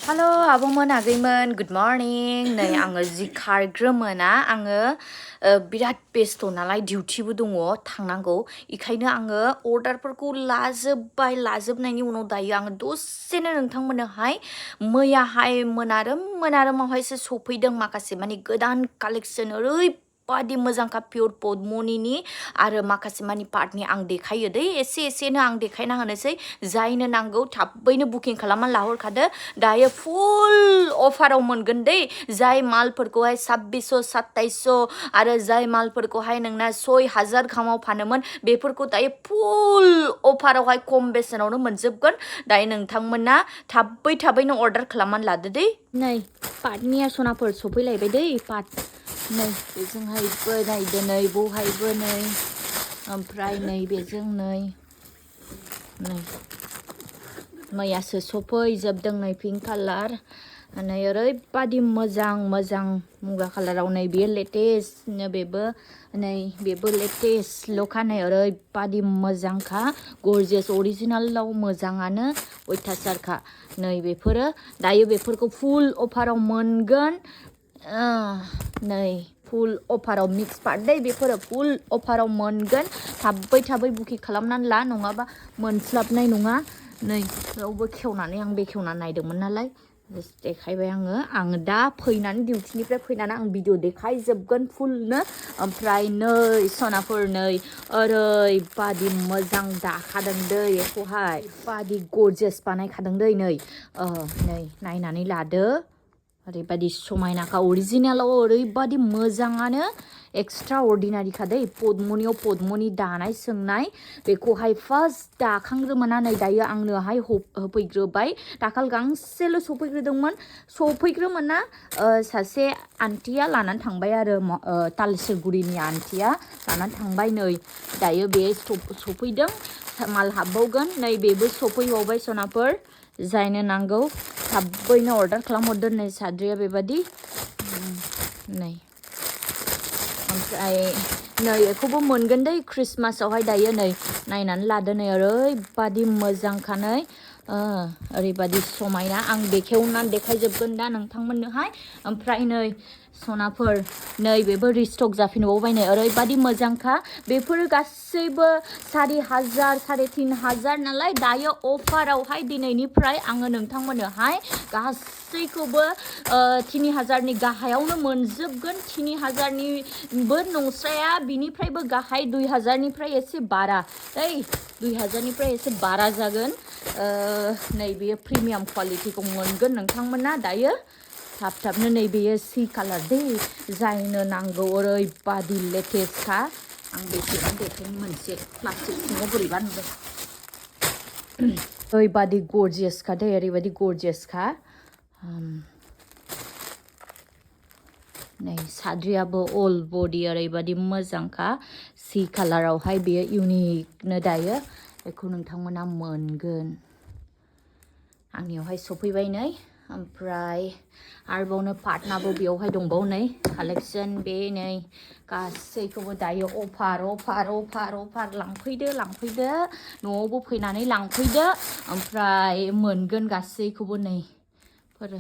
Hello, abongmon agैमोन good morning. नै आङो जि खारग्रोमोना आङो बिराद बेस्थ नालाय डिउटिबो दङ थांनांगौ इखायनो आङो अर्डारफोरखौ लाजोबनायनि उनाव दायो आङो दसेनो नोंथांमोननोहाय मैयाहाय मोनारोमावहायसो सफैदों माखासे माने गोदान कालेक्शन ओरैबादि मोजांखा पियर पद्मनिनि आरो माखासे मानि पार्टनि आं देखायो दै एसेनो आं देखायना होनोसै जायनो नांगौ थाबैनो बुकिं खालामना लाहरखादो दायो फुल अफाराव मोनगोन दै जाय मालफोरखौहाय 2600 2700 आरो जाय मालफोरखौहाय नोंना 6000 गाहामाव फानोमोन बेफोरखौ दायो फुल अफारावहाय खम बेसेनावनो मोनजोबगोन दायो नोंथांमोना थाबैनो अर्डार खालामनानै लादो दै नै पार्टनिया सनाफोर सफैलायबाय दै पार्ट नै बेजोंहायबो नै दिनै बहायबो नै ओमफ्राय नै बेजों नै मैयासो सफैजोबदों नै पिंक कालार नै ओरैबादि मोजां मुगा कालाराव नै बेयो लेटेस्ट बेबो नै बेबो लेटेस्ट लखा नै ओरैबादि मोजांखा गरजियास अरिजिनालाव मोजाङानो अयथासारखा नै बेफोरो दायो बेफोरखौ फुल अफाराव मोनगोन नै फुल अफाराव मिक्स पार्ट दै बेफोरो फुल अफाराव मोनगोन थाबै बुकिं खालामनानै ला नङाबा मोनस्लाबनाय नङा नै रावबो खेवनानै आं बेखेवनानै नायदोंमोन नालाय देखायबाय आङो दा फैनानै डिउटिनिफ्राय फैनानै आं भिडिअ देखायजोबगोन फुलनो ओमफ्राय नै सनाफोर नै ओरैबादि मोजां दाखादों दै बेखौहाय बादि गरजियास बानायखादों दै नै नायनानै लादो ओरैबादि समायनाखा अरिजिनालाव ओरैबादि मोजाङानो एक्सट्रा अर्डिनारिखा दै पद्मनियाव पद्मनि दानाय सोंनाय बेखौहाय फार्स्ट दाखांग्रोमोना नै दायो आंनोहाय होफैग्रोबाय दाखाल गांसेल' सफैग्रोमोना सासे आन्टिया लानानै थांबाय आरो तालसेरगुरिनि आन्टिया लानानै थांबाय नै दायो बे सफैदों माल हाबबावगोन नै बेबो सफैबावबाय सनाफोर जायनो नांगौ थाबैनो अर्डार खालामहरदो नै साद्रिया बेबादि नै ओमफ्राय नै बेखौबो मोनगोन दै क्रिसमासावहाय दायो नै नायनानै लादो नै ओरैबादि मोजांखा नै ओरैबादि समायना आं बेखेवनानै देखायजोबगोन दा नोंथांमोननोहाय ओमफ्राय नै सनाफोर नै बेबो रिस्टक जाफिनबावबाय नै ओरैबादि मोजांखा बेफोरो गासैबो 4000 3500 नालाय दायो अफारावहाय दिनैनिफ्राय आङो नोंथांमोननोहाय गासैखौबो 3000 नि गाहायावनो मोनजोबगोन 3000 निबो नंस्राया बिनिफ्रायबो गाहाय 2000 निफ्राय एसे बारा दै 2000 निफ्राय एसे बारा जागोन नै बेयो प्रिमियाम क्वालिटिखौ मोनगोन नोंथांमोना दायो थाबनो नै बेयो सी कालार दै जायनो नांगौ ओरैबादि लेटेस्टखा आं बेसेबां देखायनो मोनसे प्लास्टिक सिङाव बोरैबा नुदों ओरैबादि गरजियासखा दै ओरैबादि गरजियासखा नै साद्रियाबो अल बडि ओरैबादि मोजांखा सी कालारावहाय बेयो इउनिकनो दायो बेखौ नोंथांमोना मोनगोन आंनियावहाय सफैबाय नै ओमफ्राय आरोबावनो पार्टनाबो बेयावहाय दंबावो नै कालेक्शन बे नै गासैखौबो दायो अफार लांफैदो न'आवबो फैनानै लांफैदो ओमफ्राय मोनगोन गासैखौबो नै फोरो